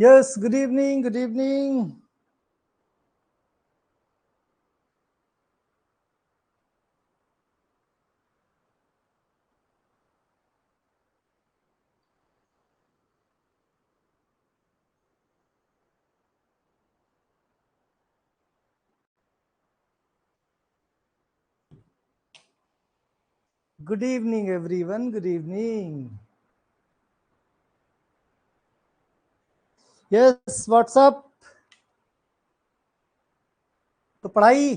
Yes, good evening, good evening. Good evening, everyone. Good evening. Yes, what's up? तो पढ़ाई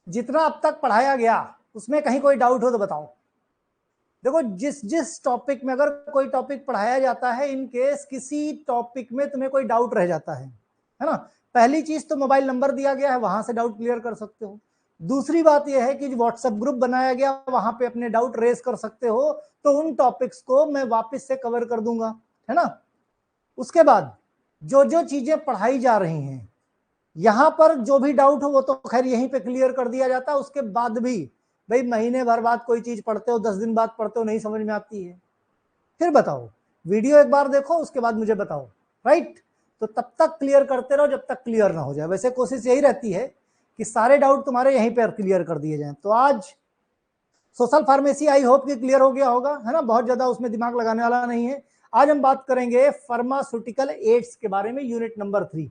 जितना अब तक पढ़ाया गया उसमें कहीं कोई डाउट हो तो बताओ। देखो, जिस जिस टॉपिक में अगर कोई टॉपिक पढ़ाया जाता है, इन केस किसी टॉपिक में तुम्हें कोई डाउट रह जाता है ना, पहली चीज तो मोबाइल नंबर दिया गया है, वहां से डाउट क्लियर कर सकते हो। दूसरी बात यह है कि व्हाट्सएप ग्रुप बनाया गया, वहां पे अपने डाउट रेज कर सकते हो। तो उन टॉपिक्स को मैं वापस से कवर कर दूंगा, है ना। उसके बाद जो जो चीजें पढ़ाई जा रही हैं, यहां पर जो भी डाउट हो वो तो खैर यहीं पे क्लियर कर दिया जाता है। उसके बाद भी भाई महीने भर बाद कोई चीज पढ़ते हो, 10 दिन बाद पढ़ते हो, नहीं समझ में आती है, फिर बताओ, वीडियो एक बार देखो, उसके बाद मुझे बताओ, राइट। तो तब तक क्लियर करते रहो जब तक क्लियर ना हो जाए। वैसे कोशिश यही रहती है कि सारे डाउट तुम्हारे यहीं पर क्लियर कर दिए जाएं। तो आज सोशल फार्मेसी आई होप कि क्लियर हो गया होगा, है ना, बहुत ज्यादा उसमें दिमाग लगाने वाला नहीं है। आज हम बात करेंगे फार्मास्यूटिकल एड्स के बारे में, यूनिट नंबर 3।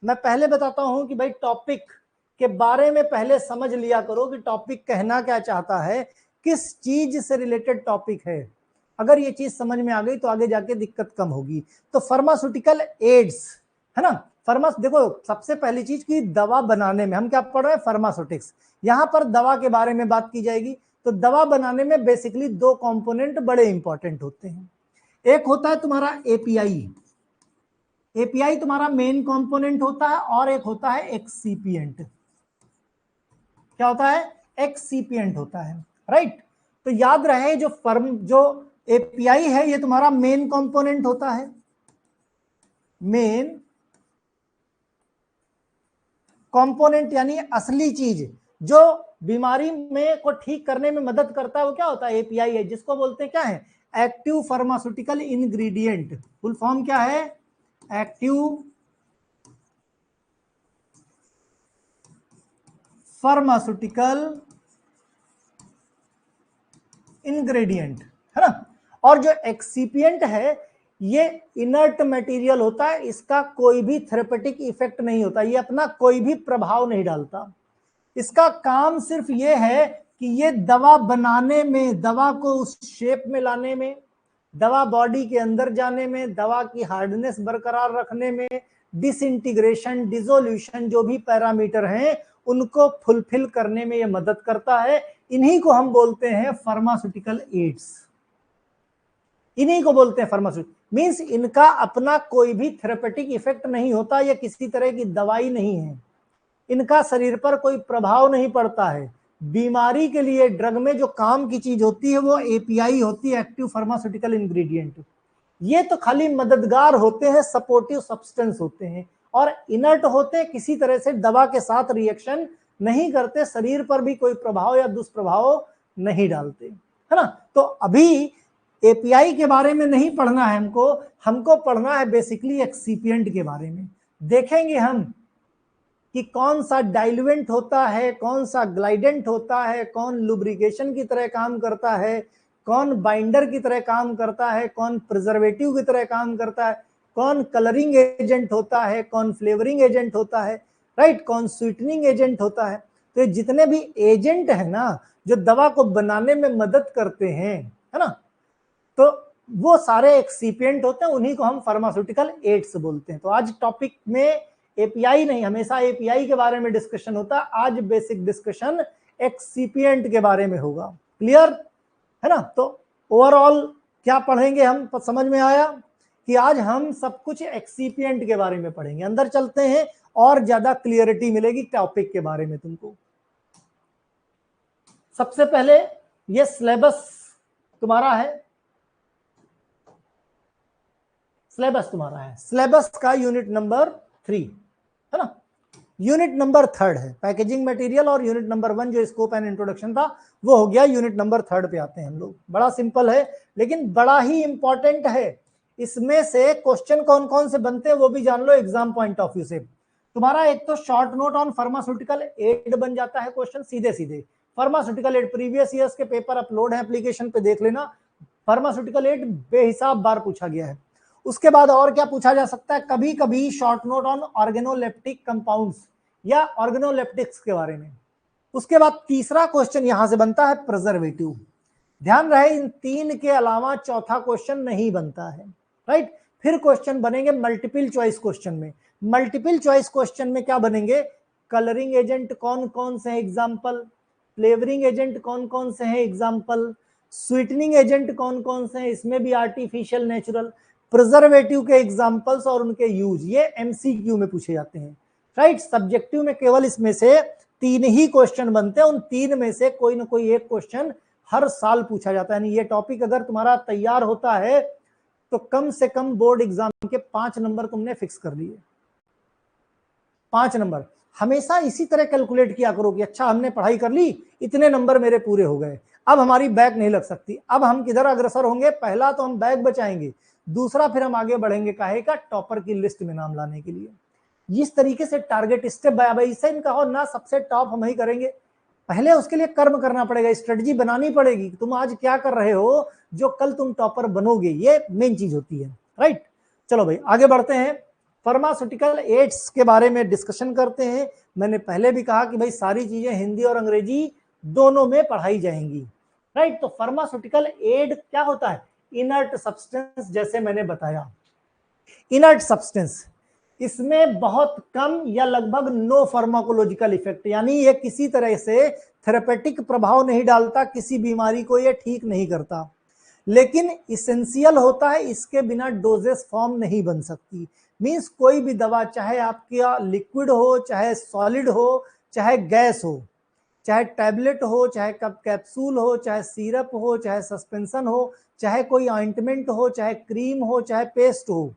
मैं पहले बताता हूं कि भाई टॉपिक के बारे में पहले समझ लिया करो कि टॉपिक कहना क्या चाहता है, किस चीज से रिलेटेड टॉपिक है। अगर ये चीज समझ में आ गई तो आगे जाके दिक्कत कम होगी। तो फार्मास्यूटिकल एड्स, है ना। देखो, सबसे पहली चीज की दवा बनाने में हम क्या पढ़ रहे हैं, फार्मास्यूटिक्स। यहां पर दवा के बारे में बात की जाएगी। तो दवा बनाने में बेसिकली दो कंपोनेंट बड़े इंपॉर्टेंट होते हैं। एक होता है तुम्हारा एपीआई, एपीआई तुम्हारा मेन कंपोनेंट होता है, और एक होता है एक्सीपिएंट। क्या होता है, एक्सीपिएंट होता है, राइट। तो याद रहे, जो एपीआई है ये तुम्हारा मेन कंपोनेंट होता है, मेन कंपोनेंट यानी असली चीज जो बीमारी में को ठीक करने में मदद करता है, वो क्या होता है, एपीआई है, जिसको बोलते हैं क्या है, active pharmaceutical ingredient. Full form क्या है, एक्टिव फार्मास्यूटिकल इंग्रेडिएंट, है ना। और जो एक्सीपिएंट है ये इनर्ट मटेरियल होता है, इसका कोई भी थेरेपेटिक इफेक्ट नहीं होता, ये अपना कोई भी प्रभाव नहीं डालता। इसका काम सिर्फ ये है कि ये दवा बनाने में, दवा को उस शेप में लाने में, दवा बॉडी के अंदर जाने में, दवा की हार्डनेस बरकरार रखने में, डिसइंटीग्रेशन, डिसोल्यूशन, जो भी पैरामीटर हैं उनको फुलफिल करने में ये मदद करता है। इन्हीं को हम बोलते हैं फार्मास्यूटिकल एड्स, इन्हीं को बोलते हैं फार्मास्यूटिकल। मींस इनका अपना कोई भी थेरेपेटिक इफेक्ट नहीं होता, या किसी तरह की दवाई नहीं है, इनका शरीर पर कोई प्रभाव नहीं पड़ता है। बीमारी के लिए ड्रग में जो काम की चीज होती है वो एपीआई होती है, एक्टिव फार्मास्यूटिकल इंग्रेडिएंट। ये तो खाली मददगार होते हैं, सपोर्टिव सब्सटेंस होते हैं, और इनर्ट होते हैं, किसी तरह से दवा के साथ रिएक्शन नहीं करते, शरीर पर भी कोई प्रभाव या दुष्प्रभाव नहीं डालते, है ना। तो अभी एपीआई के बारे में नहीं पढ़ना है हमको, हमको पढ़ना है बेसिकली एक्सीपिएंट के बारे में। देखेंगे हम कि कौन सा डाइल्यूएंट होता है, कौन सा ग्लाइडेंट होता है, कौन लुब्रिकेशन की तरह काम करता है, कौन बाइंडर की तरह काम करता है, कौन प्रिजर्वेटिव की तरह काम करता है, कौन कलरिंग एजेंट होता है, कौन फ्लेवरिंग एजेंट होता है, राइट, कौन स्वीटनिंग एजेंट होता है। तो ये जितने भी एजेंट है ना जो दवा को बनाने में मदद करते हैं, है ना, तो वो सारे एक्सीपिएंट होते हैं, उन्हीं को हम फार्मास्यूटिकल एड्स बोलते हैं। तो आज टॉपिक में एपीआई नहीं, हमेशा एपीआई के बारे में डिस्कशन होता है, आज बेसिक डिस्कशन एक्सीपिएंट के बारे में होगा। क्लियर है ना। तो ओवरऑल क्या पढ़ेंगे हम, समझ में आया कि आज हम सब कुछ एक्सीपिएंट के बारे में पढ़ेंगे। अंदर चलते हैं और ज्यादा क्लियरिटी मिलेगी टॉपिक के बारे में तुमको। सबसे पहले ये सिलेबस तुम्हारा है, सिलेबस तुम्हारा है, सिलेबस का यूनिट नंबर 3, है ना। यूनिट नंबर 3 है पैकेजिंग मटेरियल, और यूनिट नंबर 1 जो स्कोप एंड इंट्रोडक्शन था वो हो गया। यूनिट नंबर 3 पे आते हैं हम लोग। बड़ा सिंपल है लेकिन बड़ा ही इंपॉर्टेंट है। इसमें से क्वेश्चन कौन कौन से बनते हैं वो भी जान लो एग्जाम पॉइंट ऑफ व्यू से। तुम्हारा एक तो short note on pharmaceutical aid बन जाता है क्वेश्चन सीधे सीधे। फार्मास्यूटिकल एड प्रीवियस ईयर्स के पेपर अपलोड है एप्लीकेशन पे, देख लेना। फार्मास्यूटिकल एड बेहिसाब बार पूछा गया है। उसके बाद और क्या पूछा जा सकता है, कभी कभी short note on organoleptic compounds या ऑर्गेनोलेप्टिक्स के बारे में। उसके बाद तीसरा क्वेश्चन यहां से बनता है प्रिजर्वेटिव। ध्यान रहे इन तीन के अलावा चौथा क्वेश्चन नहीं बनता है, राइट। फिर क्वेश्चन बनेंगे मल्टीपल चॉइस क्वेश्चन में। मल्टीपल चॉइस क्वेश्चन में क्या बनेंगे, कलरिंग एजेंट कौन कौन से हैं एग्जाम्पल, फ्लेवरिंग एजेंट कौन कौन से हैं एग्जाम्पल, स्वीटनिंग एजेंट कौन कौन से हैं, इसमें भी आर्टिफिशियल नेचुरल, प्रिजर्वेटिव के एग्जाम्पल्स और उनके यूज, ये एमसीक्यू में पूछे जाते हैं, राइट। सब्जेक्टिव में केवल इसमें से तीन ही क्वेश्चन बनते हैं, उन तीन में से कोई ना कोई एक क्वेश्चन हर साल पूछा जाता है। यानी ये टॉपिक अगर तुम्हारा तैयार होता है तो कम से कम बोर्ड एग्जाम के 5 नंबर तुमने फिक्स कर लिए। 5 नंबर हमेशा इसी तरह कैलकुलेट किया करो कि अच्छा हमने पढ़ाई कर ली, इतने नंबर मेरे पूरे हो गए, अब हमारी बैक नहीं लग सकती। अब हम किधर अग्रसर होंगे, पहला तो हम बैक बचाएंगे, दूसरा फिर हम आगे बढ़ेंगे काहे का, टॉपर की लिस्ट में नाम लाने के लिए। इस तरीके से टारगेट स्टेप बाय बाय, इससे इनका हो ना सबसे टॉप हम ही करेंगे, पहले उसके लिए कर्म करना पड़ेगा, स्ट्रेटजी बनानी पड़ेगी। तुम आज क्या कर रहे हो जो कल तुम टॉपर बनोगे, ये मेन चीज होती है, राइट। चलो भाई आगे बढ़ते हैं, फार्मास्यूटिकल एड्स के बारे में डिस्कशन करते हैं। मैंने पहले भी कहा कि भाई सारी चीजें हिंदी और अंग्रेजी दोनों में पढ़ाई जाएंगी, राइट। तो फार्मास्यूटिकल एड क्या होता है, इनर्ट सब्सटेंस, जैसे मैंने बताया इनर्ट सब्सटेंस, इसमें बहुत कम या लगभग नो फार्माकोलॉजिकल इफेक्ट, यानी ये किसी तरह से थेरेपेटिक प्रभाव नहीं डालता, किसी बीमारी को ये ठीक नहीं करता, लेकिन इसेंशियल होता है, इसके बिना डोजेस फॉर्म नहीं बन सकती। मींस कोई भी दवा, चाहे आपका लिक्विड हो, चाहे सॉलिड हो, चाहे गैस हो, चाहे टैबलेट हो, चाहे कैप्सूल हो, चाहे सिरप हो, चाहे सस्पेंशन हो, चाहे कोई ऑइंटमेंट हो, चाहे क्रीम हो, चाहे पेस्ट हो,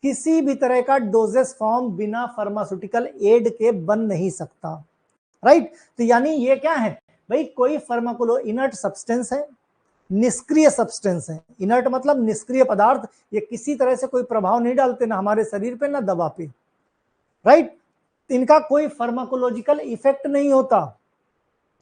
किसी भी तरह का डोजेस फॉर्म बिना फार्मास्यूटिकल एड के बन नहीं सकता, राइट। तो यानी ये क्या है भाई, कोई फार्माकोलो इनर्ट सब्सटेंस है, निष्क्रिय सब्सटेंस है। इनर्ट मतलब निष्क्रिय पदार्थ, ये किसी तरह से कोई प्रभाव नहीं डालते ना हमारे शरीर पे ना दवा पे, राइट। इनका कोई फार्माकोलॉजिकल इफेक्ट नहीं होता,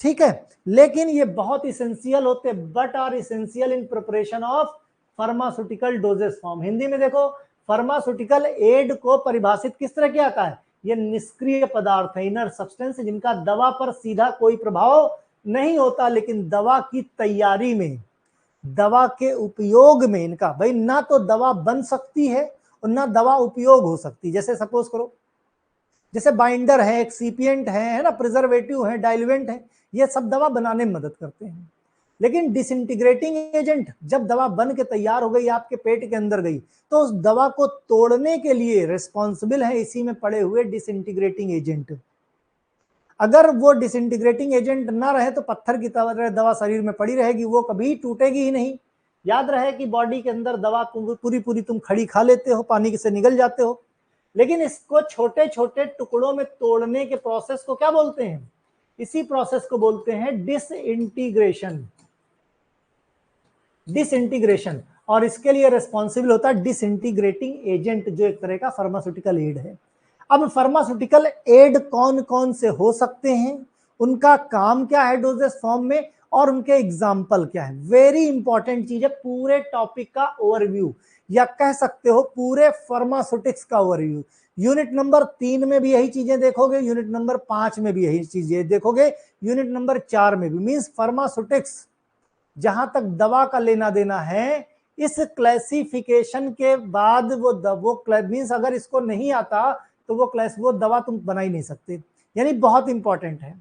ठीक है, लेकिन ये बहुत इसेंशियल होते, but are essential in preparation of pharmaceutical doses form. Hindi में देखो, फार्मास्यूटिकल एड को परिभाषित किस तरह किया जाता है, ये निष्क्रिय पदार्थ है, इनर सब्सटेंस, जिनका दवा पर सीधा कोई प्रभाव नहीं होता, लेकिन दवा की तैयारी में, दवा के उपयोग में इनका भाई ना तो दवा बन सकती है और ना दवा उपयोग हो सकती। जैसे सपोज करो, जैसे बाइंडर है, एक्सीपिएंट है ना, प्रिजर्वेटिव है, डाइल्यूएंट है, ये सब दवा बनाने में मदद करते हैं। लेकिन डिसइंटीग्रेटिंग एजेंट, जब दवा बन के तैयार हो गई, आपके पेट के अंदर गई, तो उस दवा को तोड़ने के लिए रिस्पॉन्सिबल है इसी में पड़े हुए डिसइंटीग्रेटिंग एजेंट। अगर वो डिसइंटीग्रेटिंग एजेंट ना रहे तो पत्थर की तरह दवा शरीर में पड़ी रहेगी, वो कभी टूटेगी ही नहीं। याद रहे कि बॉडी के अंदर दवा पूरी पूरी तुम खड़ी खा लेते हो, पानी से निगल जाते हो, लेकिन इसको छोटे छोटे टुकड़ों में तोड़ने के प्रोसेस को क्या बोलते हैं, इसी प्रोसेस को बोलते हैं डिसइंटीग्रेशन। डिसइंटीग्रेशन, और इसके लिए रिस्पॉन्सिबल होता है डिसइंटीग्रेटिंग एजेंट, जो एक तरह का फार्मास्यूटिकल एड है। अब फार्मास्यूटिकल एड कौन कौन से हो सकते हैं, उनका काम क्या है डोजेस फॉर्म में, और उनके एग्जाम्पल क्या है। वेरी इंपॉर्टेंट चीज है, पूरे टॉपिक का ओवरव्यू, या कह सकते हो पूरे फार्मास्यूटिक्स का ओवरव्यू। यूनिट नंबर 3 में भी यही चीजें देखोगे, यूनिट नंबर 5 में भी यही चीजें देखोगे, यूनिट नंबर 4 में भी। मींस फार्मास्यूटिक्स जहां तक दवा का लेना देना है, इस क्लासिफिकेशन के बाद वो मींस अगर इसको नहीं आता तो वो दवा तुम बना ही नहीं सकते, यानी बहुत इंपॉर्टेंट है।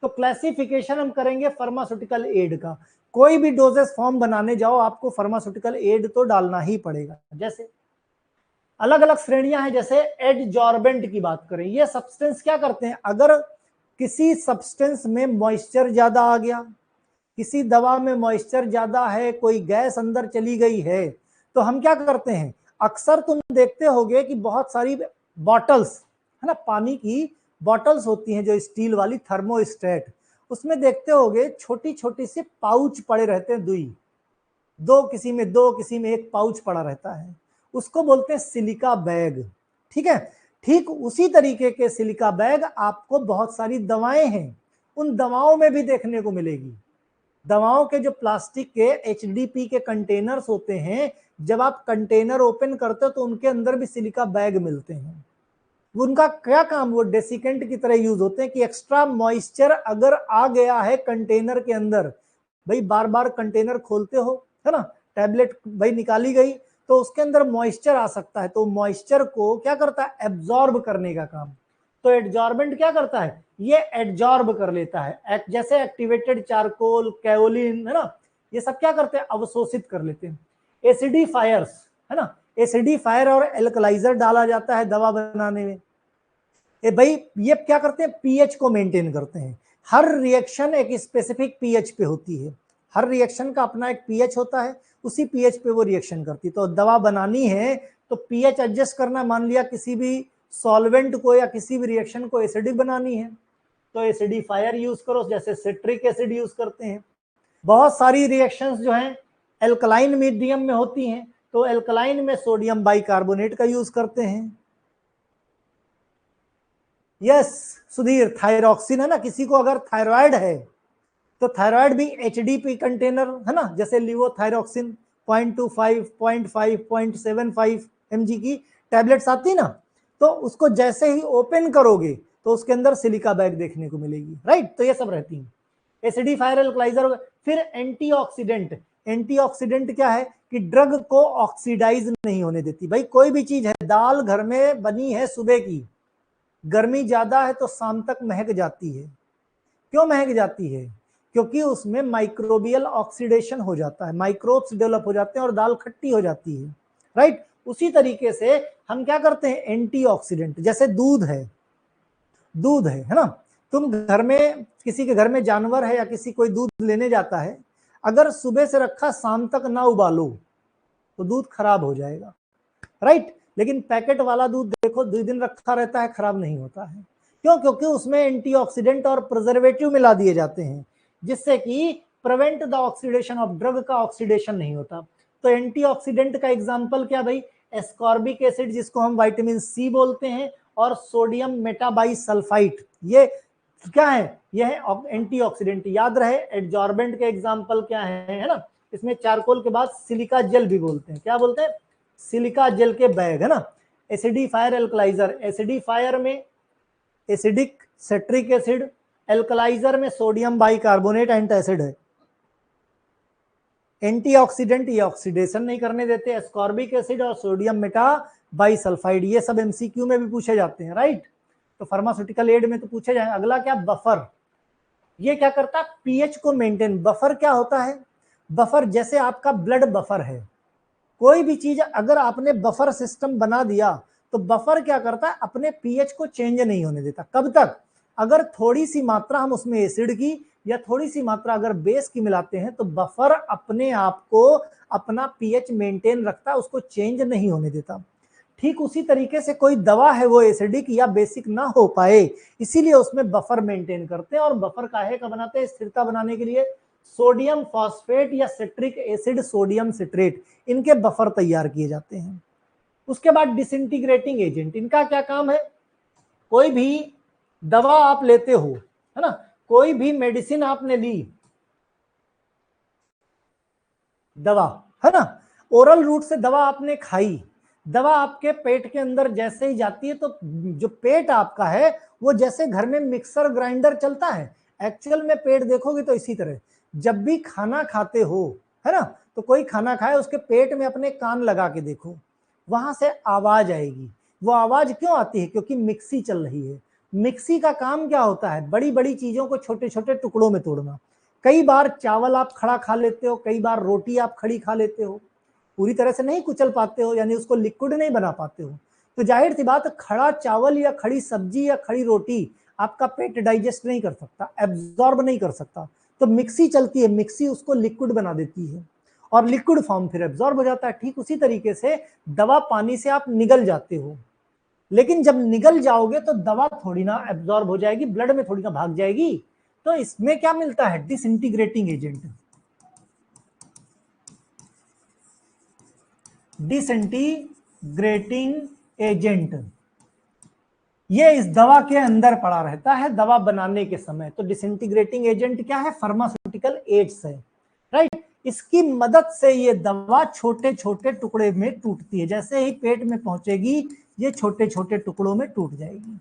तो क्लासिफिकेशन हम करेंगे फार्मास्यूटिकल एड का। कोई भी डोजेस फॉर्म बनाने जाओ, आपको फार्मास्यूटिकल एड तो डालना ही पड़ेगा। जैसे अलग अलग श्रेणियां हैं, जैसे एडजॉर्बेंट की बात करें, ये सब्सटेंस क्या करते हैं, अगर किसी सब्सटेंस में मॉइस्चर ज्यादा आ गया, किसी दवा में मॉइस्चर ज्यादा है, कोई गैस अंदर चली गई है, तो हम क्या करते हैं, अक्सर तुम देखते होगे कि बहुत सारी बॉटल्स है ना, पानी की बॉटल्स होती हैं जो स्टील वाली थर्मोस्टेट, उसमें देखते होगे छोटी छोटी सी पाउच पड़े रहते हैं, दो किसी में एक पाउच पड़ा रहता है। उसको बोलते हैं सिलिका बैग। ठीक है, ठीक उसी तरीके के सिलिका बैग आपको बहुत सारी दवाएं हैं, उन दवाओं में भी देखने को मिलेगी। दवाओं के जो प्लास्टिक के एचडीपी के कंटेनर्स होते हैं, जब आप कंटेनर ओपन करते हो तो उनके अंदर भी सिलिका बैग मिलते हैं। उनका क्या काम, वो डेसिकेंट की तरह यूज होते हैं कि एक्स्ट्रा मॉइस्चर अगर आ गया है कंटेनर के अंदर, भाई बार बार कंटेनर खोलते हो है ना, टैबलेट भाई निकाली गई तो उसके अंदर मॉइस्चर आ सकता है, तो मॉइस्चर को क्या करता है, एब्जॉर्ब करने का काम। तो एडजॉर्बेंट क्या करता है, ये एडजॉर्ब कर लेता है, जैसे एक्टिवेटेड चारकोल, कैओलिन है ना, ये सब क्या करते हैं, अवशोषित कर लेते हैं। एसिडिफायर्स है ना, एसिडिफायर और एल्कलाइजर डाला जाता है दवा बनाने में। भाई ये क्या करते हैं, पीएच को मेंटेन करते हैं। हर रिएक्शन एक स्पेसिफिक पीएच पे होती है, हर रिएक्शन का अपना एक पीएच होता है, उसी पीएच पे वो रिएक्शन करती है। तो दवा बनानी है तो पीएच एडजस्ट करना, मान लिया किसी भी सॉल्वेंट को या किसी भी रिएक्शन को एसिडिक बनानी है तो एसिडिफायर यूज करो, जैसे सिट्रिक एसिड यूज करते हैं। बहुत सारी रिएक्शंस जो हैं एल्कलाइन मीडियम में होती हैं, तो एल्कलाइन में सोडियम बाइकार्बोनेट का यूज करते हैं। यस सुधीर, थायरॉक्सिन है ना, किसी को अगर थायराइड है तो थायराइड भी एचडीपी कंटेनर है ना, जैसे लिवोथायरॉक्सिन 0.25, 0.5, 0.75 mg की टैबलेट्स आती ना, तो उसको जैसे ही ओपन करोगे तो उसके अंदर सिलिका बैग देखने को मिलेगी, राइट। तो ये सब रहती है एसिडिफायर, एल्कलाइजर। फिर एंटीऑक्सीडेंट, एंटीऑक्सीडेंट क्या है कि ड्रग को ऑक्सीडाइज नहीं होने देती। भाई कोई भी चीज है, दाल घर में बनी है सुबह की, गर्मी ज्यादा है तो शाम तक महक जाती है। क्यों महक जाती है, क्योंकि उसमें माइक्रोबियल ऑक्सीडेशन हो जाता है, माइक्रोब्स डेवलप हो जाते हैं और दाल खट्टी हो जाती है, राइट। उसी तरीके से हम क्या करते हैं, एंटीऑक्सीडेंट, जैसे दूध है, दूध है ना, तुम घर में किसी के घर में जानवर है या किसी कोई दूध लेने जाता है, अगर सुबह से रखा शाम तक ना उबालो तो दूध खराब हो जाएगा, राइट। लेकिन पैकेट वाला दूध देखो 2 दिन रखा रहता है, खराब नहीं होता है। क्यों, क्योंकि उसमें एंटीऑक्सीडेंट और प्रिजर्वेटिव मिला दिए जाते हैं, जिससे कि prevent the oxidation of drug, का ऑक्सीडेशन नहीं होता। तो एंटीऑक्सीडेंट का एग्जांपल क्या भाई, एस्कॉर्बिक एसिड जिसको हम विटामिन सी बोलते हैं, और सोडियम मेटाबाइसल्फाइट, ये क्या है, ये है एंटीऑक्सीडेंट। याद रहे एडजॉर्बेंट के एग्जांपल क्या है ना, इसमें चारकोल के बाद सिलिका जेल भी बोलते हैं, क्या बोलते हैं, सिलिका जेल के बैग है ना। एसिडिफायर, एल्कलाइजर, एसिडिफायर में एसिडिक सिट्रिक एसिड, एल्कलाइजर में सोडियम बाइकार्बोनेट एंटासिड है। एंटीऑक्सीडेंट ये ऑक्सीडेशन नहीं करने देते, एस्कॉर्बिक एसिड और सोडियम मेटा बाइसल्फाइड, ये सब एमसीक्यू में भी पूछे जाते हैं, राइट। तो फार्मास्यूटिकल एड में तो पूछे जाएंगे। अगला क्या, बफर, ये क्या करता है, पीएच को मेंटेन। बफर क्या होता है, बफर जैसे आपका ब्लड बफर है, कोई भी चीज अगर आपने बफर सिस्टम बना दिया तो बफर क्या करता है, अपने पीएच को चेंज नहीं होने देता। कब तक, अगर थोड़ी सी मात्रा हम उसमें एसिड की या थोड़ी सी मात्रा अगर बेस की मिलाते हैं तो बफर अपने आप को अपना पीएच मेंटेन रखता है, उसको चेंज नहीं होने देता। ठीक उसी तरीके से कोई दवा है वो एसिडिक या बेसिक ना हो पाए, इसीलिए उसमें बफर मेंटेन करते हैं। और बफर काहे का बनाते हैं, स्थिरता बनाने के लिए सोडियम फॉस्फेट या सिट्रिक एसिड, सोडियम सिट्रेट, इनके बफर तैयार किए जाते हैं। उसके बाद डिसइंटीग्रेटिंग एजेंट, इनका क्या काम है, कोई भी दवा आप लेते हो है ना, कोई भी मेडिसिन आपने ली, दवा है ना, ओरल रूट से दवा आपने खाई, दवा आपके पेट के अंदर जैसे ही जाती है तो जो पेट आपका है वो जैसे घर में मिक्सर ग्राइंडर चलता है, एक्चुअल में पेट देखोगे तो इसी तरह। जब भी खाना खाते हो है ना, तो कोई खाना खाए उसके पेट में अपने कान लगा के देखो, वहां से आवाज आएगी। वो आवाज क्यों आती है, क्योंकि मिक्सी चल रही है। मिक्सी का काम क्या होता है, बड़ी बड़ी चीजों को छोटे छोटे टुकड़ों में तोड़ना। कई बार चावल आप खड़ा खा लेते हो, कई बार रोटी आप खड़ी खा लेते हो, पूरी तरह से नहीं कुचल पाते हो, यानी उसको लिक्विड नहीं बना पाते हो। तो जाहिर सी बात, खड़ा चावल या खड़ी सब्जी या खड़ी रोटी आपका पेट डाइजेस्ट नहीं कर सकता, एब्जॉर्ब नहीं कर सकता। तो मिक्सी चलती है, मिक्सी उसको लिक्विड बना देती है और लिक्विड फॉर्म फिर एब्जॉर्ब हो जाता है। ठीक उसी तरीके से दवा पानी से आप निगल जाते हो, लेकिन जब निगल जाओगे तो दवा थोड़ी ना एब्जॉर्ब हो जाएगी, ब्लड में थोड़ी ना भाग जाएगी। तो इसमें क्या मिलता है, डिसइंटीग्रेटिंग एजेंट, डिसइंटीग्रेटिंग एजेंट ये इस दवा के अंदर पड़ा रहता है दवा बनाने के समय। तो डिसइंटीग्रेटिंग एजेंट क्या है? फार्मास्यूटिकल एड्स है, राइट। इसकी मदद से ये दवा छोटे छोटे टुकड़े में टूटती है। जैसे ही पेट में पहुंचेगी ये छोटे छोटे टुकड़ों में टूट जाएगी,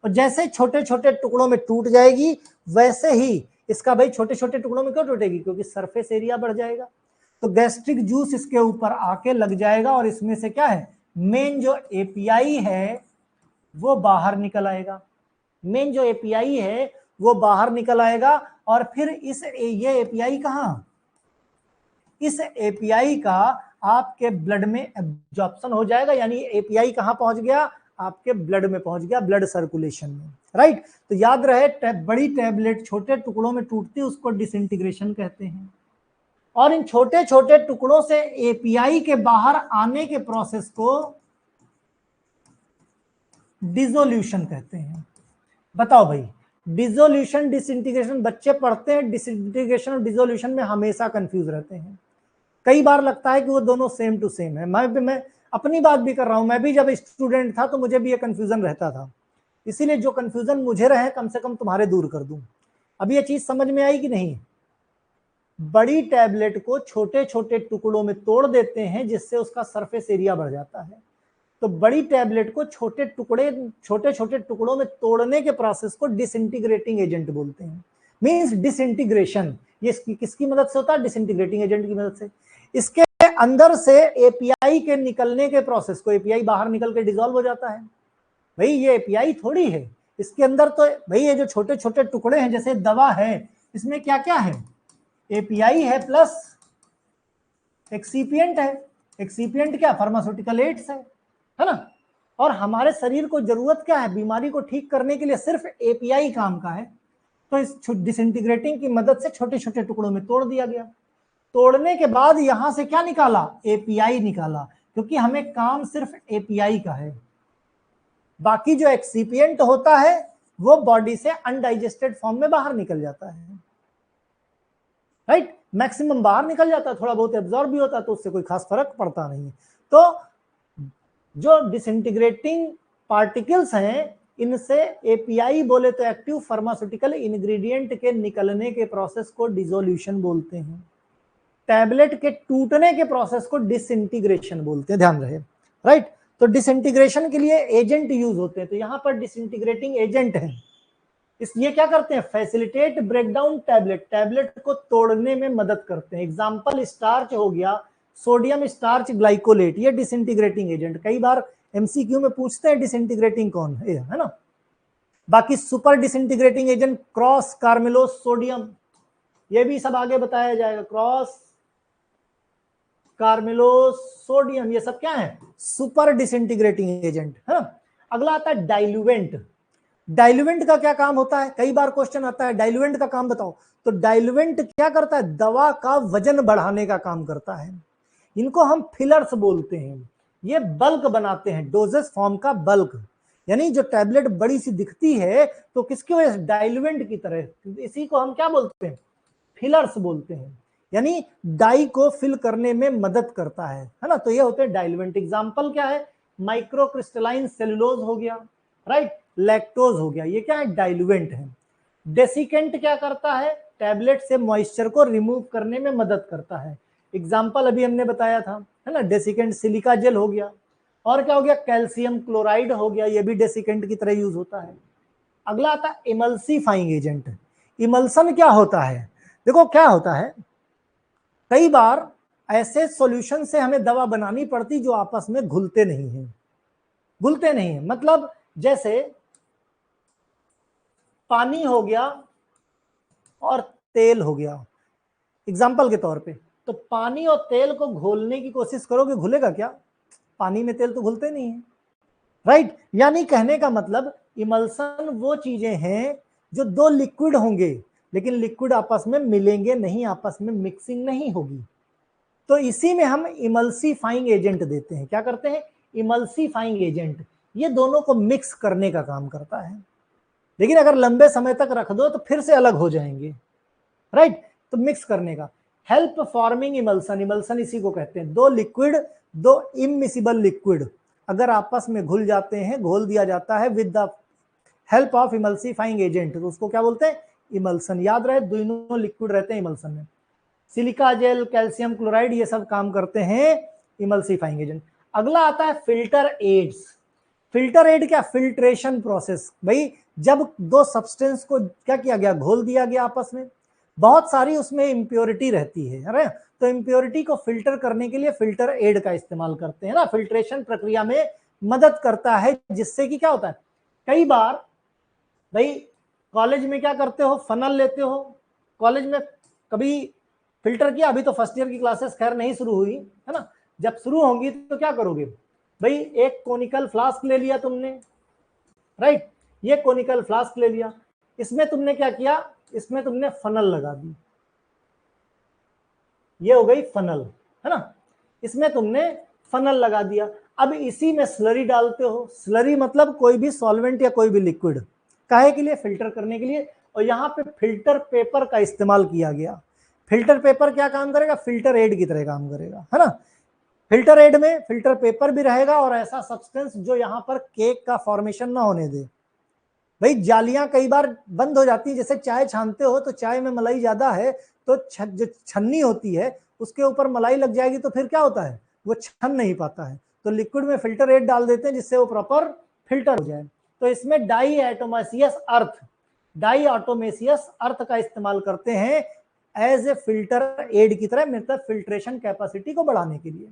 और जैसे छोटे छोटे टुकड़ों में टूट जाएगी वैसे ही इसका भाई छोटे छोटे टुकड़ों में क्यों टूटेगी? क्योंकि सरफेस एरिया बढ़ जाएगा। तो गैस्ट्रिक जूस इसके ऊपर आके लग जाएगा और इसमें से क्या है, मेन जो एपीआई है वो बाहर निकल आएगा। मेन जो एपीआई है वो बाहर निकल आएगा और फिर ये एपीआई कहां, इस एपीआई का आपके ब्लड में एब्जॉर्प्शन हो जाएगा। यानी एपीआई कहां पहुंच गया? आपके ब्लड में पहुंच गया, ब्लड सर्कुलेशन में, राइट। तो याद रहे बड़ी टैबलेट छोटे टुकड़ों में टूटती है उसको डिसइंटीग्रेशन कहते हैं, और इन छोटे छोटे टुकड़ों से एपीआई के बाहर आने के प्रोसेस को डिसोल्यूशन कहते हैं। बताओ भाई, डिसोल्यूशन डिसइंटीग्रेशन बच्चे पढ़ते हैं, डिसइंटीग्रेशन और डिसोल्यूशन में हमेशा कंफ्यूज रहते हैं। कई बार लगता है कि वो दोनों सेम टू सेम है। मैं अपनी बात भी कर रहा हूं, मैं भी जब स्टूडेंट था तो मुझे भी ये कंफ्यूजन रहता था। इसीलिए जो कंफ्यूजन मुझे रहे कम से कम तुम्हारे दूर कर दूं। अब ये चीज समझ में आई कि नहीं? बड़ी टैबलेट को छोटे छोटे टुकड़ों में तोड़ देते हैं जिससे उसका सरफेस एरिया बढ़ जाता है। तो बड़ी टैबलेट को छोटे छोटे टुकड़ों में तोड़ने के प्रोसेस को डिसइंटीग्रेटिंग एजेंट बोलते हैं। मींस डिसइंटीग्रेशन ये किसकी मदद से होता है? डिसइंटीग्रेटिंग एजेंट की मदद से। इसके अंदर से एपीआई के निकलने के प्रोसेस को, एपीआई बाहर निकल के डिसॉल्व हो जाता है। भाई ये एपीआई थोड़ी है, इसके अंदर तो भाई ये जो छोटे छोटे टुकड़े हैं जैसे दवा है, इसमें क्या क्या है? एपीआई है प्लस एक्सीपिएंट है। एक्सीपिएंट क्या? फार्मास्यूटिकल एड्स है ना। और हमारे शरीर को जरूरत क्या है? बीमारी को ठीक करने के लिए सिर्फ एपीआई काम का है। तो इस डिसइंटीग्रेटिंग की मदद से छोटे छोटे टुकड़ों में तोड़ दिया गया। तोड़ने के बाद यहां से क्या निकाला? एपीआई निकाला, क्योंकि हमें काम सिर्फ एपीआई का है। बाकी जो एक्सीपिएंट होता है वो बॉडी से अनडाइजेस्टेड फॉर्म में बाहर निकल जाता है, राइट। मैक्सिमम बाहर निकल जाता है, थोड़ा बहुत एब्जॉर्ब भी होता है तो उससे कोई खास फर्क पड़ता नहीं है। तो जो डिसइंटीग्रेटिंग पार्टिकल्स हैं इनसे एपीआई बोले तो एक्टिव फार्मास्यूटिकल इंग्रेडिएंट के निकलने के प्रोसेस को डिसोल्यूशन बोलते हैं। टैबलेट के टूटने के प्रोसेस को डिसइंटीग्रेशन बोलते हैं, ध्यान रहे, राइट। तो डिसइंटीग्रेशन के लिए एजेंट यूज होते हैं। तो यहां पर डिसइंटीग्रेटिंग एजेंट है, इसलिए क्या करते हैं? फैसिलिटेट ब्रेकडाउन टैबलेट, टैबलेट को तोड़ने में मदद करते हैं। एग्जांपल स्टार्च हो गया, सोडियम स्टार्च ग्लाइकोलेट, ये डिसइंटीग्रेटिंग एजेंट। कई बार एमसीक्यू में पूछते हैं डिसइंटीग्रेटिंग कौन है ना। बाकी super disintegrating agent croscarmellose sodium, ये भी सब आगे बताया जाएगा। क्रॉस कार्मेलोस सोडियम ये सब क्या है? सुपर डिसइंटीग्रेटिंग एजेंट है ना। अगला आता है डाइल्यूवेंट। डाइल्यूवेंट का क्या काम होता है? कई बार क्वेश्चन आता है डाइल्यूवेंट का काम बताओ। तो डाइल्यूवेंट क्या करता है? दवा का वजन बढ़ाने का काम करता है। इनको हम फिलर्स बोलते हैं। ये बल्क बनाते हैं, डोजेस फॉर्म का बल्क। यानी जो टैबलेट बड़ी सी दिखती है तो किसकी वजह से? डाइल्यूवेंट की तरह। इसी को हम क्या बोलते हैं? फिलर्स बोलते हैं। यानी डाई को फिल करने में मदद करता है ना। तो ये होते हैं डाइल्यूवेंट। एग्जांपल क्या है? माइक्रोक्रिस्टलाइन सेलुलोज हो गया, राइट। लैक्टोज हो गया, ये क्या है? डाइल्यूवेंट है। डेसिकेंट क्या करता है? टैबलेट से मॉइस्चर को रिमूव करने में मदद करता है। एग्जाम्पल अभी हमने बताया था, है ना। डेसिकेंट सिलिका जेल हो गया, और क्या हो गया? कैल्शियम क्लोराइड हो गया, ये भी डेसिकेंट की तरह यूज होता है। अगला आता है इमल्सीफाइंग एजेंट। इमल्सन क्या होता है? देखो क्या होता है, कई बार ऐसे सॉल्यूशन से हमें दवा बनानी पड़ती जो आपस में घुलते नहीं हैं। घुलते नहीं है मतलब जैसे पानी हो गया और तेल हो गया, एग्जाम्पल के तौर पे। तो पानी और तेल को घोलने की कोशिश करोगे, घुलेगा क्या? पानी में तेल तो घुलते नहीं है, राइट। यानी कहने का मतलब इमल्सन वो चीजें हैं जो दो लिक्विड होंगे लेकिन लिक्विड आपस में मिलेंगे नहीं, आपस में मिक्सिंग नहीं होगी। तो इसी में हम इमल्सीफाइंग एजेंट देते हैं। क्या करते हैं? Emulsifying agent. ये दोनों को मिक्स करने का काम करता है, लेकिन अगर लंबे समय तक रख दो तो फिर से अलग हो जाएंगे, राइट। तो मिक्स करने का हेल्प फॉर्मिंग इमल्सन, इमल्सन इसी को कहते हैं, दो लिक्विड, दो इमिसिबल लिक्विड अगर आपस में घुल जाते हैं, घोल दिया जाता है with the help of emulsifying agent, तो उसको क्या बोलते हैं, इमल्सन। याद रहे दोनों लिक्विड रहते हैं इमल्सन में, सिलिका जेल, कैल्शियम क्लोराइड, ये सब काम करते हैं इमल्सिफाइंग एजेंट। अगला आता है फिल्टर एड्स। फिल्टर एड क्या, फिल्ट्रेशन प्रोसेस। भाई जब दो सब्सटेंस को क्या किया गया, घोल दिया गया आपस में, बहुत सारी उसमें इम्प्योरिटी रहती है, अरे तो इम्प्योरिटी को फिल्टर करने के लिए फिल्टर एड का इस्तेमाल करते हैं ना, फिल्ट्रेशन प्रक्रिया में मदद करता है, जिससे कि क्या होता है, कई बार भाई कॉलेज में क्या करते हो, फनल लेते हो, कॉलेज में कभी फिल्टर किया, अभी तो फर्स्ट ईयर की क्लासेस खैर नहीं शुरू हुई है ना, जब शुरू होंगी तो क्या करोगे भाई, एक कोनिकल फ्लास्क ले लिया तुमने, राइट, ये कोनिकल फ्लास्क ले लिया, इसमें तुमने क्या किया, इसमें तुमने फनल लगा दी, ये हो गई फनल, है ना, इसमें तुमने फनल लगा दिया। अब इसी में स्लरी डालते हो, स्लरी मतलब कोई भी सॉल्वेंट या कोई भी लिक्विड, काहे के लिए, फिल्टर करने के लिए, और यहाँ पे फिल्टर पेपर का इस्तेमाल किया गया। फिल्टर पेपर क्या काम करेगा, फिल्टर एड की तरह काम करेगा, है ना। फिल्टर एड में फिल्टर पेपर भी रहेगा और ऐसा सब्सटेंस जो यहाँ पर केक का फॉर्मेशन ना होने दे। भाई जालियां कई बार बंद हो जाती है, जैसे चाय छानते हो तो चाय में मलाई ज्यादा है, तो जो छन्नी होती है उसके ऊपर मलाई लग जाएगी, तो फिर क्या होता है, वो छन नहीं पाता है, तो लिक्विड में फिल्टर एड डाल देते हैं जिससे वो प्रॉपर फिल्टर हो जाए। तो इसमें डाई ऑटोमेसियस अर्थ का इस्तेमाल करते हैं एज ए फिल्टर एड की तरह, मतलब फिल्ट्रेशन कैपेसिटी को बढ़ाने के लिए।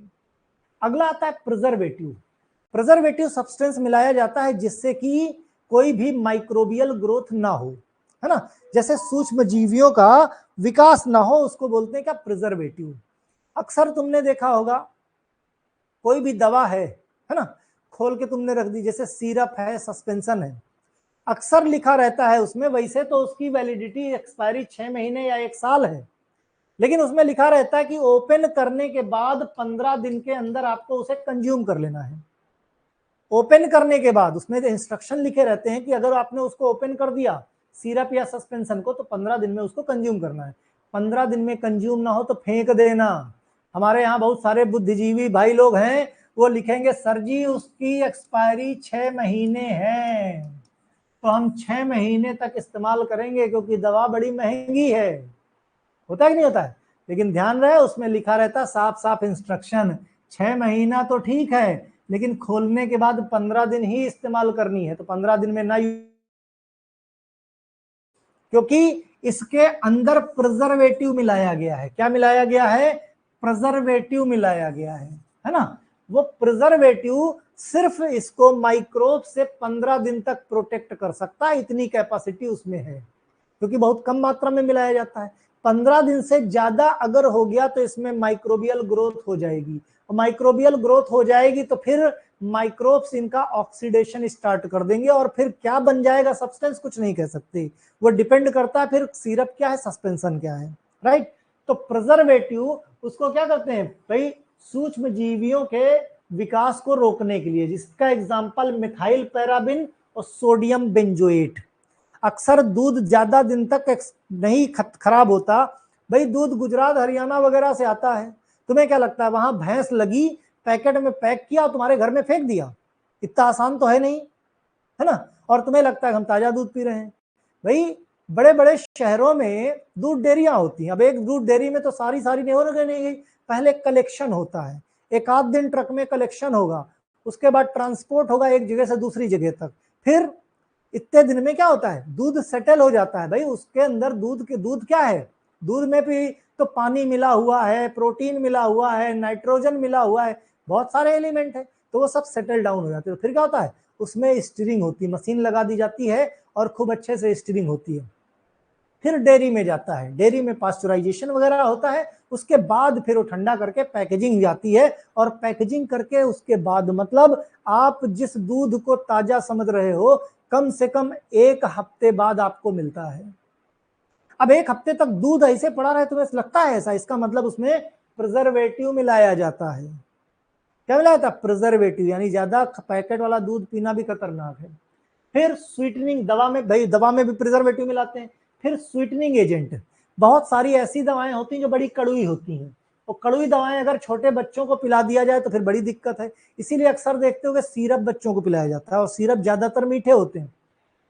अगला आता है प्रिजर्वेटिव। प्रिजर्वेटिव सब्सटेंस मिलाया जाता है जिससे कि कोई भी माइक्रोबियल ग्रोथ ना हो, है ना, जैसे सूक्ष्म जीवियों का विकास ना हो, उसको बोलते हैं क्या, प्रिजर्वेटिव। अक्सर तुमने देखा होगा कोई भी दवा है ना, खोल के तुमने रख दी, जैसे सिरप है, सस्पेंशन है, अक्सर लिखा रहता है उसमें, वैसे तो उसकी वैलिडिटी एक्सपायरी 6 महीने या 1 साल है, लेकिन उसमें लिखा रहता है कि ओपन करने के बाद 15 दिन के अंदर आपको उसे कंज्यूम कर लेना है। ओपन करने के बाद उसमें इंस्ट्रक्शन लिखे रहते हैं कि अगर आपने उसको ओपन कर दिया सिरप या सस्पेंशन को, तो 15 दिन में उसको कंज्यूम करना है। 15 दिन में कंज्यूम ना हो तो फेंक देना। हमारे यहाँ बहुत सारे बुद्धिजीवी भाई लोग हैं, वो लिखेंगे सर जी उसकी एक्सपायरी 6 महीने है, तो हम 6 महीने तक इस्तेमाल करेंगे क्योंकि दवा बड़ी महंगी है। होता है कि नहीं होता है, लेकिन ध्यान रहे उसमें लिखा रहता साफ साफ इंस्ट्रक्शन, 6 महीना तो ठीक है, लेकिन खोलने के बाद 15 दिन ही इस्तेमाल करनी है, तो 15 दिन में ना, क्योंकि इसके अंदर प्रिजर्वेटिव मिलाया गया है। क्या मिलाया गया है, प्रिजर्वेटिव मिलाया गया है ना। वो प्रिजर्वेटिव सिर्फ इसको माइक्रोब से 15 दिन तक प्रोटेक्ट कर सकता है, इतनी कैपेसिटी उसमें है, क्योंकि बहुत कम मात्रा में मिलाया जाता है। 15 दिन से ज्यादा अगर हो गया तो इसमें माइक्रोबियल ग्रोथ हो जाएगी, माइक्रोबियल ग्रोथ हो जाएगी तो फिर माइक्रोब्स इनका ऑक्सीडेशन स्टार्ट कर देंगे, और फिर क्या बन जाएगा सब्सटेंस कुछ नहीं कह सकते, वो डिपेंड करता है फिर सिरप क्या है, सस्पेंशन क्या है, राइट। तो प्रिजर्वेटिव उसको क्या करते हैं भाई, सूक्ष्म जीवियों के विकास को रोकने के लिए, जिसका एग्जांपल मिथाइल पैराबिन और सोडियम बेंजोएट। अक्सर दूध ज्यादा दिन तक नहीं खराब होता, भाई दूध गुजरात हरियाणा वगैरह से आता है, तुम्हें क्या लगता है वहां भैंस लगी, पैकेट में पैक किया और तुम्हारे घर में फेंक दिया, इतना आसान तो है नहीं, है ना, और तुम्हें लगता है हम ताजा दूध पी रहे हैं। भाई बड़े बड़े शहरों में दूध डेयरियां होती हैं, अब एक दूध डेयरी में तो सारी नहीं हो गई, पहले कलेक्शन होता है, एक आध दिन ट्रक में कलेक्शन होगा, उसके बाद ट्रांसपोर्ट होगा एक जगह से दूसरी जगह तक, फिर इतने दिन में क्या होता है, दूध सेटल हो जाता है। भाई उसके अंदर दूध क्या है, दूध में भी तो पानी मिला हुआ है, प्रोटीन मिला हुआ है, नाइट्रोजन मिला हुआ है, बहुत सारे एलिमेंट है, तो वो सब सेटल डाउन हो जाते हैं। फिर क्या होता है, उसमें स्टीरिंग होती है, मशीन लगा दी जाती है और खूब अच्छे से स्टीरिंग होती है, फिर डेयरी में जाता है, डेयरी में पास्चराइजेशन वगैरह होता है, उसके बाद फिर वो ठंडा करके पैकेजिंग जाती है, और पैकेजिंग करके उसके बाद मतलब आप जिस दूध को ताजा समझ रहे हो कम से कम 1 हफ्ते बाद आपको मिलता है। अब 1 हफ्ते तक दूध ऐसे पड़ा रहे तुम्हें लगता है ऐसा, इसका मतलब उसमें प्रिजर्वेटिव मिलाया जाता है। क्या मिलाया था, प्रिजर्वेटिव, यानी ज्यादा पैकेट वाला दूध पीना भी खतरनाक है। फिर स्वीटनिंग, दवा में, भाई दवा में भी प्रिजर्वेटिव मिलाते हैं। फिर स्वीटनिंग एजेंट, बहुत सारी ऐसी दवाएं होती हैं जो बड़ी कड़वी होती हैं, और कड़वी दवाएं अगर छोटे बच्चों को पिला दिया जाए तो फिर बड़ी दिक्कत है। इसीलिए अक्सर देखते हो कि सिरप बच्चों को पिलाया जाता है, और सिरप ज्यादातर मीठे होते हैं।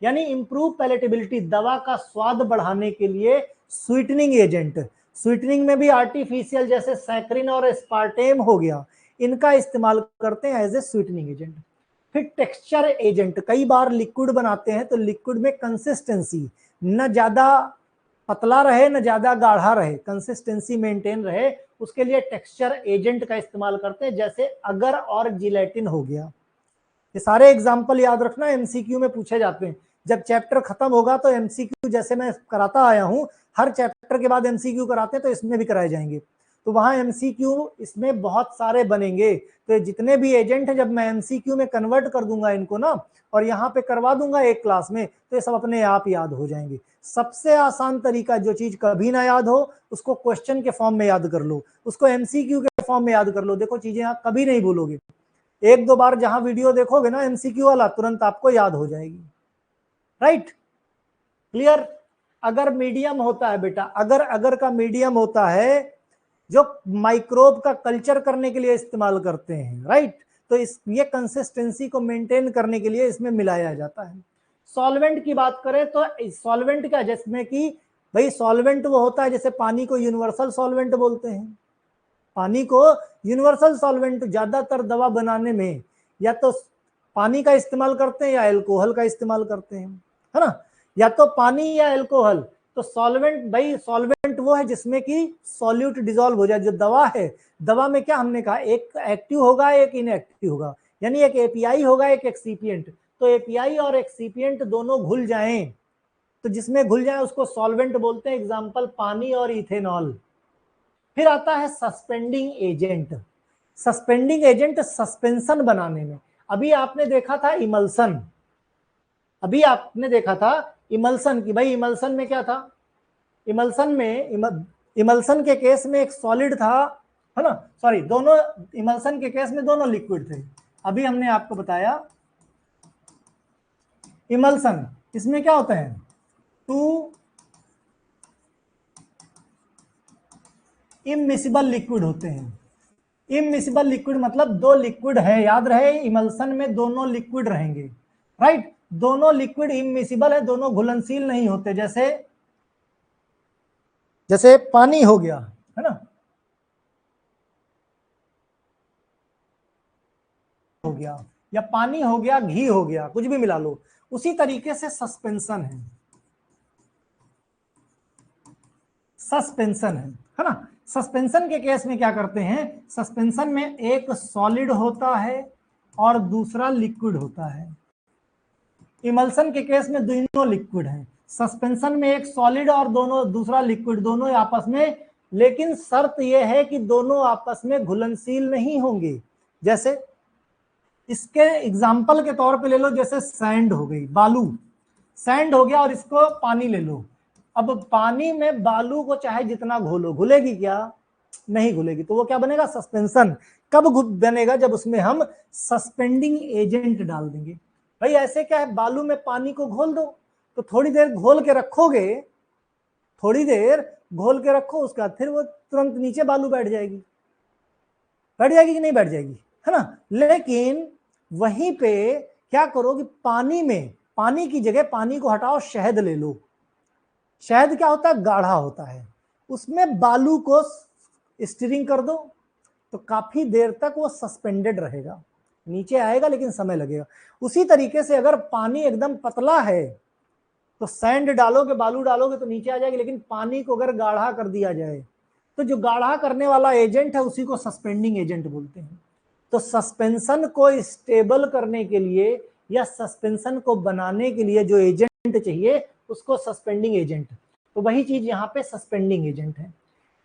यानी इंप्रूव पैलेटेबिलिटी, दवा का स्वाद बढ़ाने के लिए स्वीटनिंग एजेंट, स्वीटनिंग में भी आर्टिफिशियल जैसे सैक्रिन और एस्पार्टेम हो गया, इनका इस्तेमाल करते हैं एज ए स्वीटनिंग एजेंट। फिर टेक्सचर एजेंट, कई बार लिक्विड बनाते हैं तो लिक्विड में कंसिस्टेंसी न ज्यादा पतला रहे न ज्यादा गाढ़ा रहे, कंसिस्टेंसी मेंटेन रहे, उसके लिए टेक्सचर एजेंट का इस्तेमाल करते हैं, जैसे अगर और जिलेटिन हो गया। ये सारे एग्जाम्पल याद रखना, एमसीक्यू में पूछे जाते हैं। जब चैप्टर खत्म होगा तो एमसीक्यू जैसे मैं कराता आया हूं, हर चैप्टर के बाद एमसीक्यू कराते हैं, तो इसमें भी कराए जाएंगे। तो वहां एमसीक्यू इसमें बहुत सारे बनेंगे। तो जितने भी एजेंट हैं, जब मैं एमसीक्यू में कन्वर्ट कर दूंगा इनको ना, और यहाँ पे करवा दूंगा एक क्लास में, तो ये सब अपने आप याद हो जाएंगे। सबसे आसान तरीका, जो चीज कभी ना याद हो उसको क्वेश्चन के फॉर्म में याद कर लो, उसको एमसीक्यू के फॉर्म में याद कर लो। देखो चीजें आप कभी नहीं भूलोगे, एक दो बार जहां वीडियो देखोगे ना एमसीक्यू वाला, तुरंत आपको याद हो जाएगी। Right, clear. अगर मीडियम होता है बेटा, अगर का मीडियम होता है जो माइक्रोब का कल्चर करने के लिए इस्तेमाल करते हैं, राइट, तो ये कंसिस्टेंसी को मेंटेन करने के लिए इसमें मिलाया जाता है। सॉल्वेंट की बात करें तो सॉल्वेंट क्या, जिसमें कि भाई सॉल्वेंट वो होता है, जैसे पानी को यूनिवर्सल सॉल्वेंट बोलते हैं। पानी को यूनिवर्सल सॉल्वेंट ज्यादातर दवा बनाने में या तो पानी का इस्तेमाल करते हैं या एल्कोहल का इस्तेमाल करते हैं, है ना, या तो पानी या एल्कोहल। तो सॉल्वेंट, भाई सॉल्वेंट वो है जिसमें कि सॉल्यूट डिसॉल्व हो जाए। जो दवा है, दवा में क्या हमने कहा, एक एक्टिव होगा एक इनएक्टिव होगा, यानी एक एपीआई होगा एक एक्सीपिएंट। तो एपीआई और एक्सीपिएंट दोनों घुल जाएं, तो जिसमें घुल जाए उसको सॉल्वेंट बोलते हैं। एग्जाम्पल पानी और इथेनॉल। फिर आता है suspending agent. Suspending agent suspension बनाने में, अभी आपने देखा था इमल्सन, अभी आपने देखा था इमल्सन की, भाई इमल्सन में क्या था, इमल्सन में इमल्सन के केस में एक सॉलिड था, है ना, सॉरी दोनों, इमल्सन के केस में दोनों लिक्विड थे। अभी हमने आपको बताया इमल्सन, इसमें क्या होता है, टू इमिसिबल लिक्विड होते हैं। इमिसिबल लिक्विड मतलब दो लिक्विड है, याद रहे इमल्सन में दोनों लिक्विड रहेंगे, राइट, दोनों लिक्विड इमिसिबल है, दोनों घुलनशील नहीं होते। जैसे पानी हो गया, है ना, हो गया, या पानी हो गया, घी हो गया, कुछ भी मिला लो, उसी तरीके से सस्पेंशन है, सस्पेंशन है ना। सस्पेंशन के केस में क्या करते हैं, सस्पेंशन में एक सॉलिड होता है और दूसरा लिक्विड होता है। इमल्सन के केस में दोनों लिक्विड हैं, सस्पेंशन में एक सॉलिड और दोनों दूसरा लिक्विड, दोनों आपस में, लेकिन शर्त यह है कि दोनों आपस में घुलनशील नहीं होंगे। जैसे इसके एग्जाम्पल के तौर पे ले लो, जैसे सैंड हो गई, बालू, सैंड हो गया और इसको पानी ले लो। अब पानी में बालू को चाहे जितना घोलो, घुलेगी क्या, नहीं घुलेगी, तो वो क्या बनेगा, सस्पेंशन। कब बनेगा, जब उसमें हम सस्पेंडिंग एजेंट डाल देंगे। भाई ऐसे क्या है, बालू में पानी को घोल दो, तो थोड़ी देर घोल के रखोगे, थोड़ी देर घोल के रखो, उसका फिर वो तुरंत नीचे बालू बैठ जाएगी, बैठ जाएगी कि नहीं बैठ जाएगी, है ना। लेकिन वहीं पे क्या करो कि पानी में, पानी की जगह पानी को हटाओ, शहद ले लो। शहद क्या होता है, गाढ़ा होता है, उसमें बालू को स्टीरिंग कर दो, तो काफी देर तक वो सस्पेंडेड रहेगा, नीचे आएगा लेकिन समय लगेगा। उसी तरीके से अगर पानी एकदम पतला है तो सैंड डालोगे, बालू डालोगे तो नीचे आ जाएगी, लेकिन पानी को अगर गाढ़ा कर दिया जाए तो जो गाढ़ा करने वाला एजेंट है उसी को सस्पेंडिंग एजेंट बोलते हैं। तो सस्पेंशन को स्टेबल करने के लिए या सस्पेंशन को बनाने के लिए जो एजेंट चाहिए उसको सस्पेंडिंग एजेंट, तो वही चीज यहाँ पे सस्पेंडिंग एजेंट है।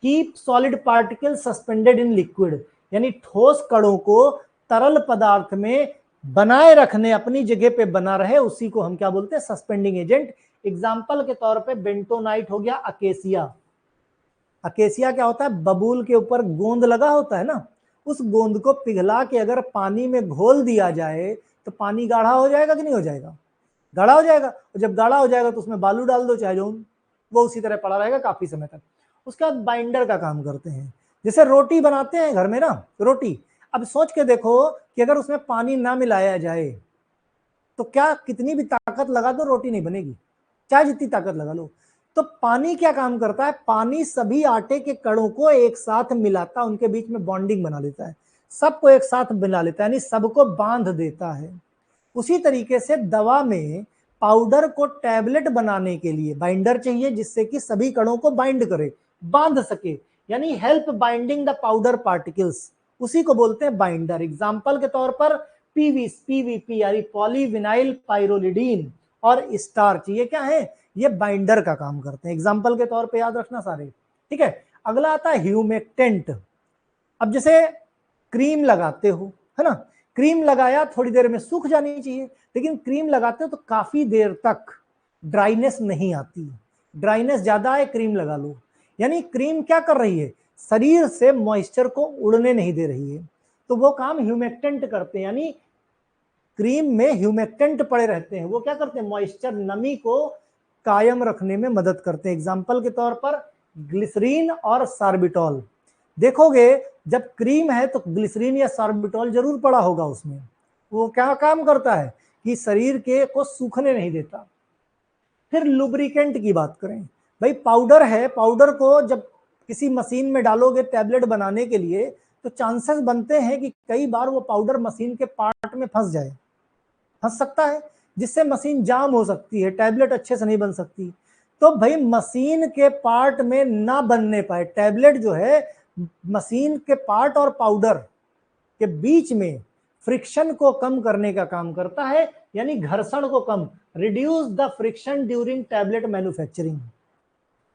Keep solid particle suspended in liquid, यानी ठोस कणों को तरल पदार्थ में बनाए रखने, अपनी जगह पे बना रहे, उसी को हम क्या बोलते हैं, सस्पेंडिंग एजेंट। एग्जाम्पल के तौर पे बेंटोनाइट हो गया, अकेसिया। अकेसिया क्या होता है, बबूल के ऊपर गोंद लगा होता है ना, उस गोंद को पिघला के अगर पानी में घोल दिया जाए तो पानी गाढ़ा हो जाएगा कि नहीं हो जाएगा, गाढ़ा हो जाएगा। और जब गाढ़ा हो जाएगा तो उसमें बालू डाल दो चाहे जो, वो उसी तरह पड़ा रहेगा काफी समय तक। उसके बाद बाइंडर का काम करते हैं, जैसे रोटी बनाते हैं घर में ना, रोटी, अब सोच के देखो कि अगर उसमें पानी ना मिलाया जाए तो क्या कितनी भी ताकत लगा दो रोटी नहीं बनेगी, चाहे जितनी ताकत लगा लो। तो पानी क्या काम करता है, पानी सभी आटे के कणों को एक साथ मिलाता, उनके बीच में बॉन्डिंग बना लेता है, सबको एक साथ मिला लेता है, यानी सबको बांध देता है। उसी तरीके से दवा में पाउडर को टैबलेट बनाने के लिए बाइंडर चाहिए, जिससे कि सभी कणों को बाइंड करे, बांध सके, यानी help binding the powder particles, उसी को बोलते हैं बाइंडर। एग्जाम्पल के तौर पर पीवीपी यानी पॉलीविनाइल पाइरोलिडीन और स्टार्च, ये क्या है, ये बाइंडर का काम करते हैं, एग्जाम्पल के तौर पे याद रखना सारे, ठीक है। अगला आता है ह्यूमेक्टेंट। अब जैसे क्रीम लगाते हो, है ना, क्रीम लगाया थोड़ी देर में सूख जानी चाहिए, लेकिन क्रीम लगाते हो तो काफी देर तक ड्राइनेस नहीं आती, ड्राइनेस ज्यादा है क्रीम लगा लो, यानी क्रीम क्या कर रही है, शरीर से मॉइस्चर को उड़ने नहीं दे रही है, तो वो काम ह्यूमेक्टेंट करते हैं, यानी क्रीम में ह्यूमेक्टेंट पड़े रहते हैं, वो क्या करते हैं, मॉइस्चर नमी को कायम रखने में मदद करते हैं। एग्जाम्पल के तौर पर ग्लिसरीन और सार्बिटॉल, देखोगे जब क्रीम है तो ग्लिसरीन या सार्बिटॉल जरूर पड़ा होगा उसमें, वो क्या काम करता है कि शरीर के को सूखने नहीं देता। फिर लुब्रिकेंट की बात करें, भाई पाउडर है, पाउडर को जब किसी मशीन में डालोगे टैबलेट बनाने के लिए तो चांसेस बनते हैं कि कई बार वो पाउडर मशीन के पार्ट में फंस जाए, फंस सकता है, जिससे मशीन जाम हो सकती है, टैबलेट अच्छे से नहीं बन सकती। तो भाई मशीन के पार्ट में ना बनने पाए, टैबलेट जो है मशीन के पार्ट और पाउडर के बीच में फ्रिक्शन को कम करने का काम करता है, यानी घर्षण को कम, reduce the friction during tablet manufacturing.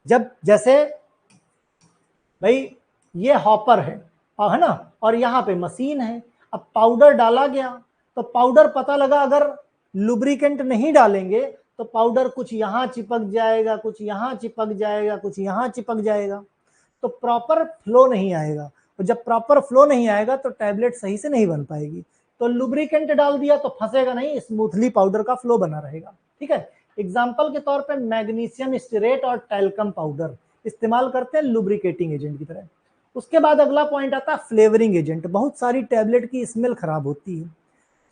जब जैसे भाई ये हॉपर है ना, और यहाँ पे मशीन है, अब पाउडर डाला गया तो पाउडर पता लगा अगर लुब्रिकेंट नहीं डालेंगे तो पाउडर कुछ यहाँ चिपक जाएगा, कुछ यहाँ चिपक जाएगा, कुछ यहाँ चिपक जाएगा, तो प्रॉपर फ्लो नहीं आएगा, और जब प्रॉपर फ्लो नहीं आएगा तो टैबलेट सही से नहीं बन पाएगी। तो लुब्रिकेंट डाल दिया तो फंसेगा नहीं, स्मूथली पाउडर का फ्लो बना रहेगा, ठीक है। एग्जाम्पल के तौर पर मैग्नीशियम स्टीरेट और टैल्कम पाउडर इस्तेमाल करते हैं लुब्रिकेटिंग एजेंट की तरह। उसके बाद अगला पॉइंट आता है फ्लेवरिंग एजेंट। बहुत सारी टैबलेट की स्मेल खराब होती है,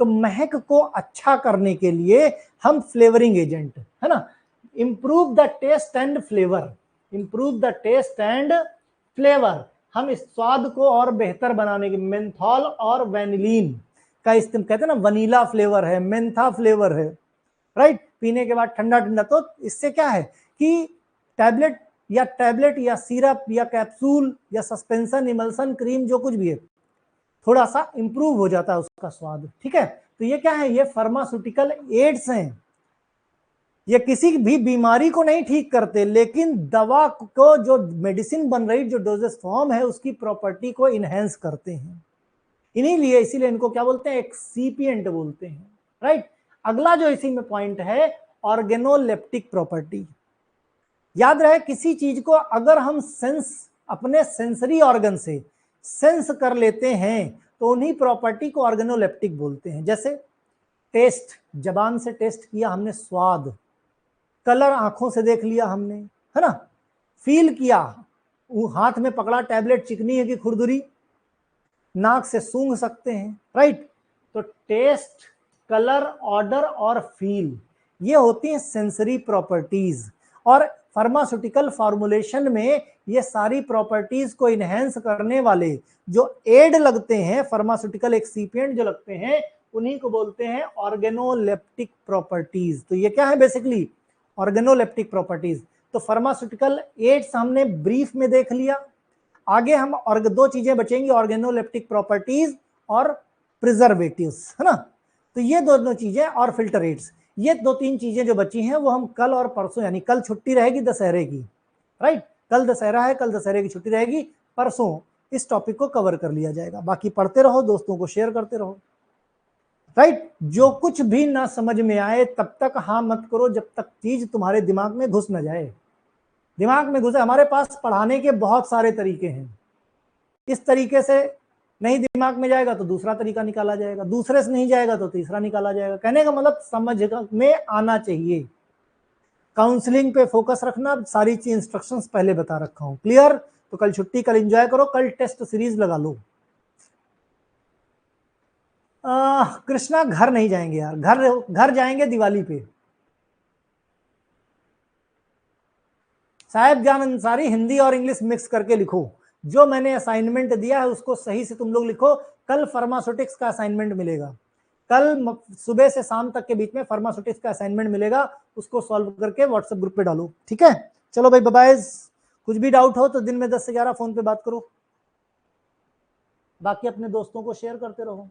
तो महक को अच्छा करने के लिए हम फ्लेवरिंग एजेंट, है ना, improve the taste and flavour, improve the taste and flavour, हम इस स्वाद को और बेहतर बनाने के, मेंथॉल और वैनिलीन का इस्तेमाल, कहते हैं ना वनीला फ्लेवर है, मेंथा फ्लेवर है, राइट, पीने के बाद ठंडा ठंडा, तो इससे क्या है कि टैबलेट या सिरप या कैप्सूल या सस्पेंशन, इमल्सन, क्रीम, जो कुछ भी है, थोड़ा सा इंप्रूव हो जाता है उसका स्वाद, ठीक है। तो ये क्या है, ये फार्मास्यूटिकल एड्स हैं, ये किसी भी बीमारी को नहीं ठीक करते, लेकिन दवा को जो मेडिसिन बन रही, जो डोजेस फॉर्म है, उसकी प्रॉपर्टी को इनहेंस करते हैं, इसीलिए इनको क्या बोलते हैं, एक्सीपिएंट बोलते हैं, राइट। अगला जो इसी में पॉइंट है, ऑर्गेनोलेप्टिक प्रॉपर्टी। याद रहे किसी चीज को अगर हम अपने सेंसरी ऑर्गन से सेंस कर लेते हैं तो उन्हीं प्रॉपर्टी को ऑर्गेनोलेप्टिक बोलते हैं। जैसे टेस्ट, जबान से टेस्ट किया हमने स्वाद, कलर आंखों से देख लिया हमने, है ना, फील किया, हाथ में पकड़ा टैबलेट चिकनी है कि खुरदुरी, नाक से सूंघ सकते हैं, राइट। तो टेस्ट, कलर, ऑर्डर और फील, ये होती हैं सेंसरी प्रॉपर्टीज, और फार्मास्यूटिकल फॉर्मुलेशन में ये सारी प्रॉपर्टीज को इनहेंस करने वाले जो एड लगते हैं, फार्मास्यूटिकल एक्सीपिएंट जो लगते हैं, उन्हीं को बोलते हैं ऑर्गेनोलेप्टिक प्रॉपर्टीज। तो ये क्या है बेसिकली, ऑर्गेनोलेप्टिक प्रॉपर्टीज। तो फार्मास्यूटिकल एड्स हमने ब्रीफ में देख लिया, आगे हम और दो चीजें बचेंगी, ऑर्गेनोलेप्टिक प्रॉपर्टीज और प्रिजर्वेटिव्स, है ना। तो ये दोनों चीजें और फिल्टर एड्स, ये दो तीन चीजें जो बची हैं वो हम कल और परसों, यानी कल छुट्टी रहेगी दशहरे की, राइट, कल दशहरा है, कल दशहरे की छुट्टी रहेगी, परसों इस टॉपिक को कवर कर लिया जाएगा। बाकी पढ़ते रहो, दोस्तों को शेयर करते रहो, राइट। जो कुछ भी ना समझ में आए तब तक हाँ मत करो जब तक चीज तुम्हारे दिमाग में घुस न जाए। दिमाग में घुसे, हमारे पास पढ़ाने के बहुत सारे तरीके हैं, इस तरीके से नहीं दिमाग में जाएगा तो दूसरा तरीका निकाला जाएगा, दूसरे से नहीं जाएगा तो तीसरा निकाला जाएगा। कहने का मतलब समझ में आना चाहिए। काउंसलिंग पे फोकस रखना, सारी चीज इंस्ट्रक्शंस पहले बता रखा हूं। क्लियर? तो कल छुट्टी, कल एंजॉय करो, कल टेस्ट सीरीज लगा लो। कृष्णा घर नहीं जाएंगे यार, घर जाएंगे दिवाली पे। साहेब जान अंसारी, हिंदी और इंग्लिश मिक्स करके लिखो। जो मैंने असाइनमेंट दिया है उसको सही से तुम लोग लिखो। कल फार्मास्यूटिक्स का असाइनमेंट मिलेगा, कल सुबह से शाम तक के बीच में फार्मास्यूटिक्स का असाइनमेंट मिलेगा, उसको सॉल्व करके व्हाट्सएप ग्रुप पे डालो। ठीक है, चलो भाई, बाय। कुछ भी डाउट हो तो दिन में 10 से 11 फोन पे बात करो, बाकी अपने दोस्तों को शेयर करते रहो।